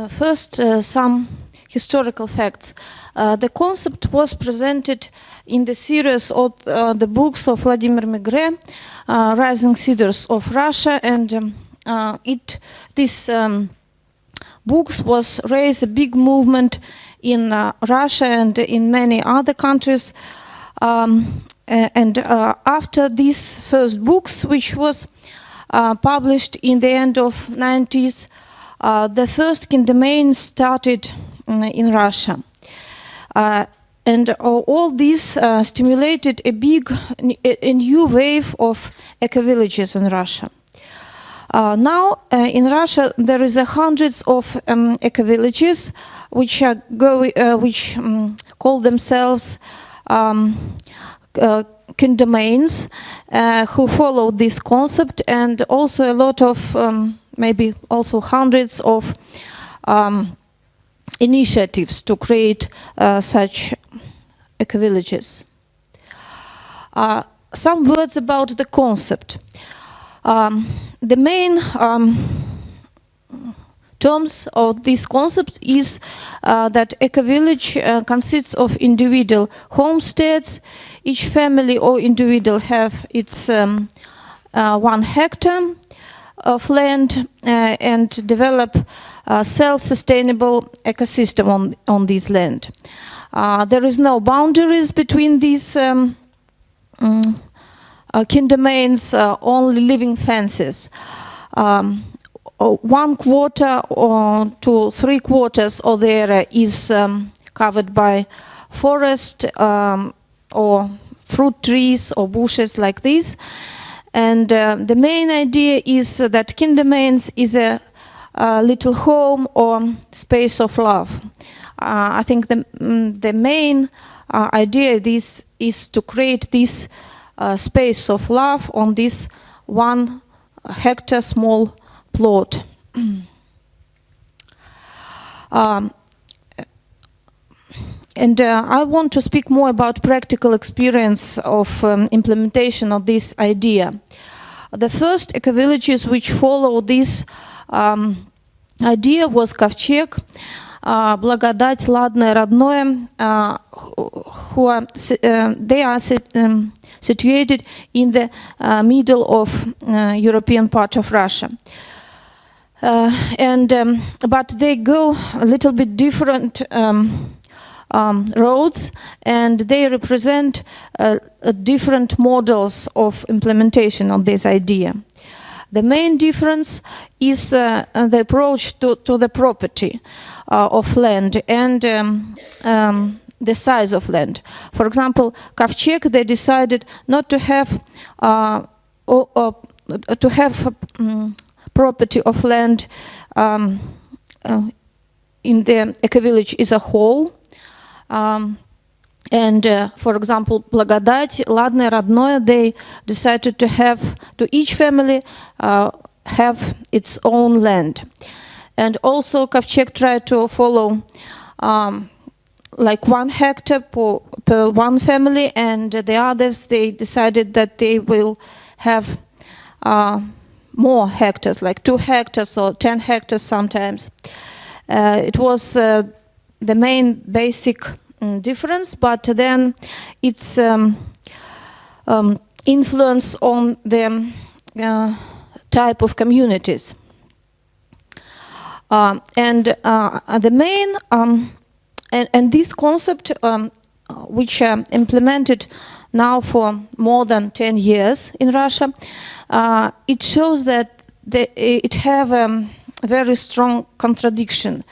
First, some historical facts. The concept was presented in the series of the books of Vladimir Maigret, Rising Cedars of Russia, and this books was raised a big movement in Russia and in many other countries. After these first books, which was published in the end of 90s, the first domain started in Russia. And all this stimulated a new wave of ecovillages in Russia. Now in Russia there is hundreds of ecovillages which call themselves domains, who follow this concept, and also a lot of maybe also hundreds of initiatives to create such ecovillages. Some words about the concept. The main terms of this concept is that ecovillage consists of individual homesteads. Each family or individual have its 1 hectare of land and develop a self-sustainable ecosystem on this land. There is no boundaries between these domains, only living fences. 1/4 to 3/4 of the area is covered by forest or fruit trees or bushes like this. And the main idea is that domains is a little home or space of love. I think the main idea is to create this space of love on this 1 hectare small plot. I want to speak more about practical experience of implementation of this idea. The first ecovillages which follow this idea was Kovcheg, Благодать, Ладное, Родное, they are situated in the middle of European part of Russia. But they go a little bit different roads, and they represent different models of implementation of this idea. The main difference is the approach to the property of land and the size of land. For example, Kovcheg, they decided not to have property of land in the ecovillage as a whole. For example, Благодать, Ладное, Родное, they decided to have, to each family have its own land. And also Kovcheg tried to follow like 1 hectare per 1 family, and the others, they decided that they will have more hectares, like 2 hectares or 10 hectares sometimes. It was the main basic difference, but then its influence on the type of communities. The main and this concept, which implemented now for more than 10 years in Russia, it shows that it have a very strong contradiction.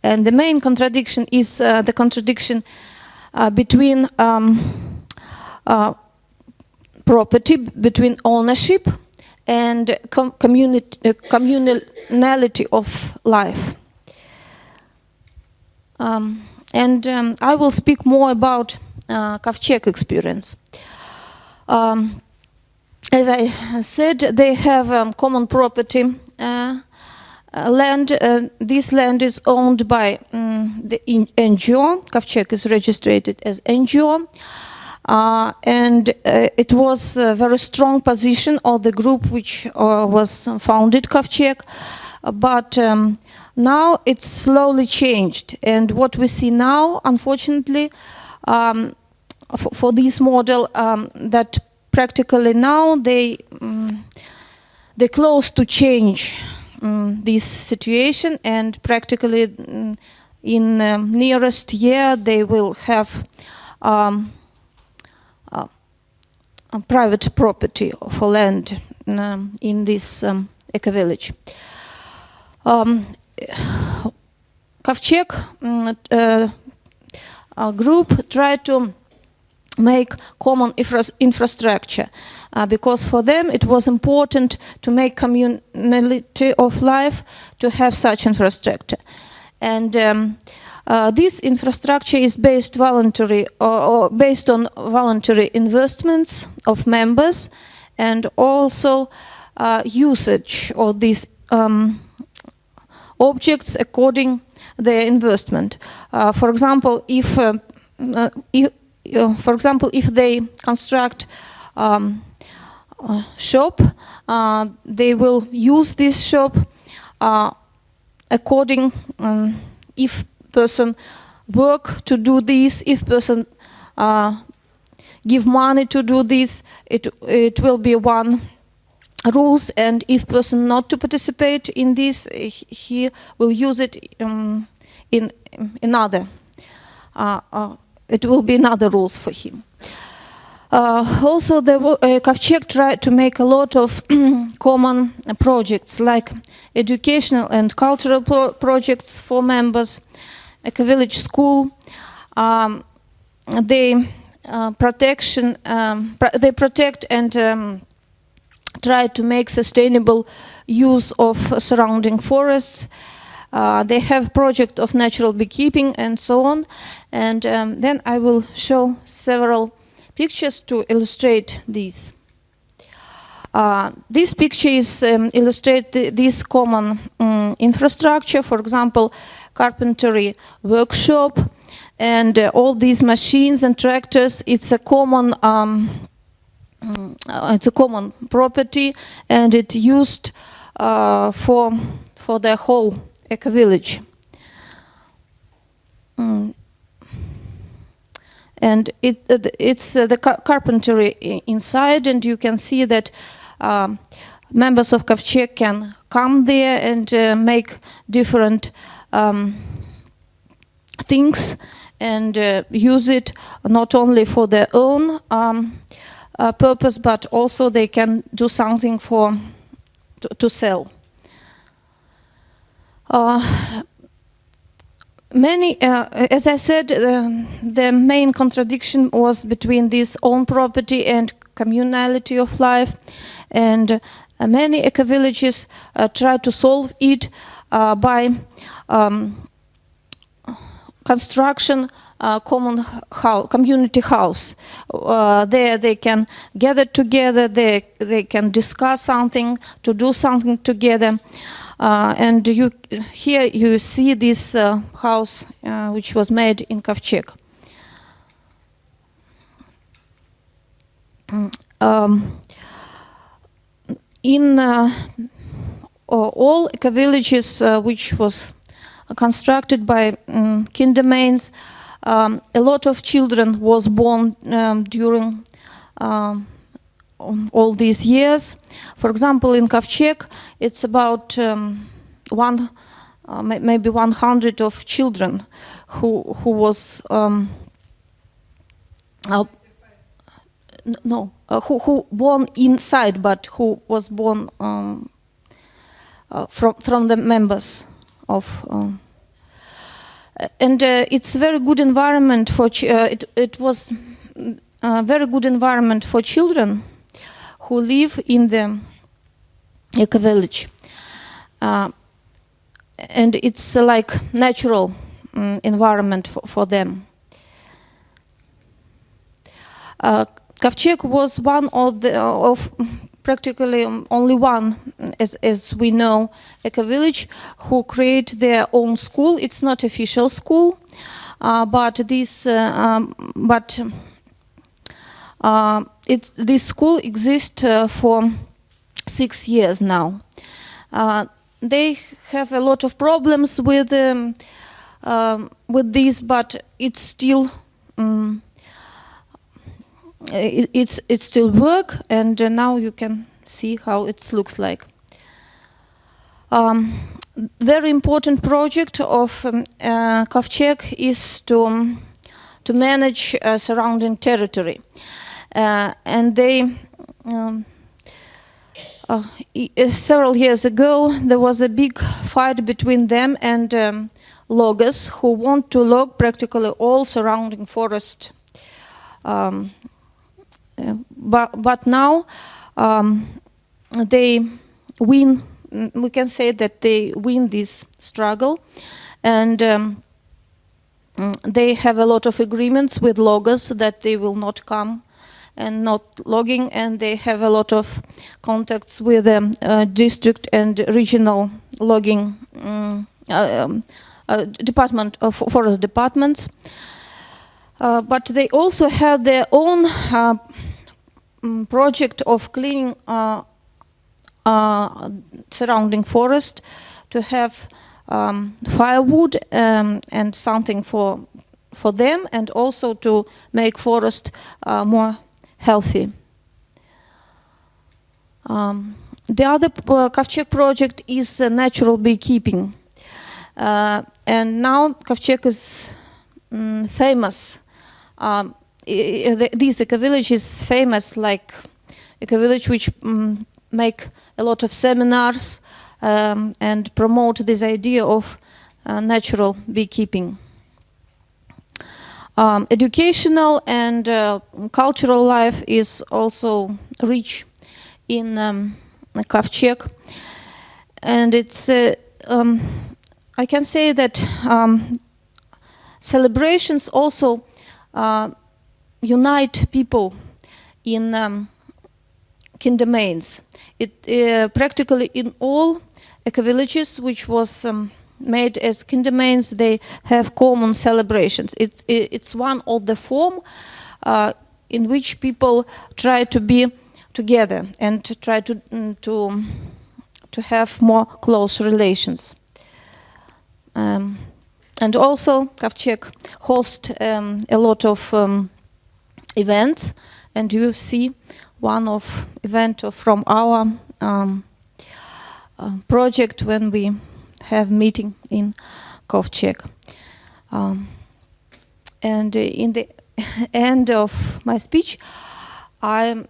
And the main contradiction is the contradiction between property, between ownership and communality of life. I will speak more about Kovcheg experience. As I said, they have common property land. This land is owned by the NGO. Kovcheg is registered as NGO. It was a very strong position of the group which was founded Kovcheg. But Now it's slowly changed, and what we see now, unfortunately, for this model, that practically now they're close to change this situation, and practically in nearest year they will have a private property for land in this eco-village. Kovcheg group tried to make common infrastructure because for them it was important to make community of life to have such infrastructure. And this infrastructure is based voluntary or based on voluntary investments of members and also usage of these objects according their investment. For example, if they construct a shop, they will use this shop according if person work to do this, if person give money to do this, it will be one rules, and if person not to participate in this, he will use it in another. It will be another rules for him. Also, Kovcheg tried to make a lot of common projects like educational and cultural projects for members, Ecovillage school. They protect and try to make sustainable use of surrounding forests. They have project of natural beekeeping and so on. And then I will show several pictures to illustrate these. This picture is illustrate this common infrastructure. For example, carpentry workshop and all these machines and tractors. It's a common property, and it's used for the whole eco-village. And it's the carpentry inside, and you can see that members of Kovcheg can come there and make different things and use it not only for their own purpose, but also they can do something to sell. As I said, the main contradiction was between this own property and communality of life, and many eco-villages try to solve it by construction common community house. There they can gather together, they can discuss something, to do something together. And here you see this house which was made in Kovcheg. In all eco-villages which was constructed by kindermains, a lot of children was born during all these years. For example, in Kovcheg, it's about maybe 100 of children who was who born inside, but who was born from the members of. And it's very good environment for it was a very good environment for children who live in the eco-village, and it's like natural environment for them. Kovcheg was one of practically only one, as we know, eco-village who create their own school. It's not official school, but this this school exists for 6 years now. they have a lot of problems with this, but it's still it's still work, and now you can see how it looks like. Very important project of Kovcheg is to manage surrounding territory, and they several years ago there was a big fight between them and loggers who want to log practically all surrounding forest. But now they win. We can say that they win this struggle, and they have a lot of agreements with loggers that they will not come and not logging, and they have a lot of contacts with district and regional logging department of forest departments. But they also have their own project of cleaning surrounding forest, to have firewood and something for them, and also to make forest more healthy. The other Kovcheg project is natural beekeeping, and now Kovcheg is famous. This Ecovillage is famous, like Ecovillage, which make a lot of seminars and promote this idea of natural beekeeping. Educational and cultural life is also rich in Kovcheg, and it's I can say that celebrations also unite people in kin domains. Practically in all ecovillages which was made as kin domains, they have common celebrations. It's one of the form in which people try to be together and to try to have more close relations. And also Kovcheg hosts a lot of events, and you see one of event from our project when we have meeting in Kovcheg. And in the end of my speech, I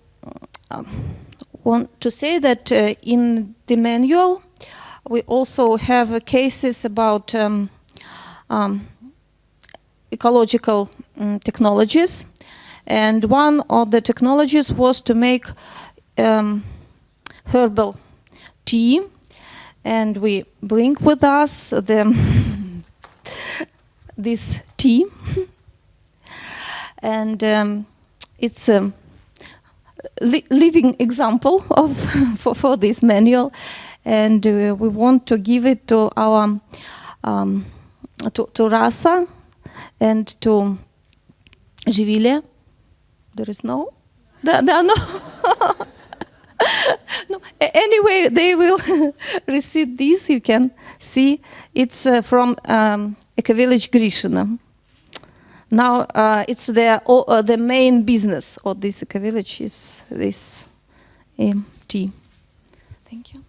want to say that in the manual we also have cases about ecological technologies, and one of the technologies was to make herbal tea, and we bring with us this tea, and it's a living example of for this manual, and we want to give it to our to Rasa and to Živile. There is no? There are no. No. Anyway, they will receive this. You can see it's from Ecovillage Grishina. Now it's the main business of this Ecovillage is this tea. Thank you.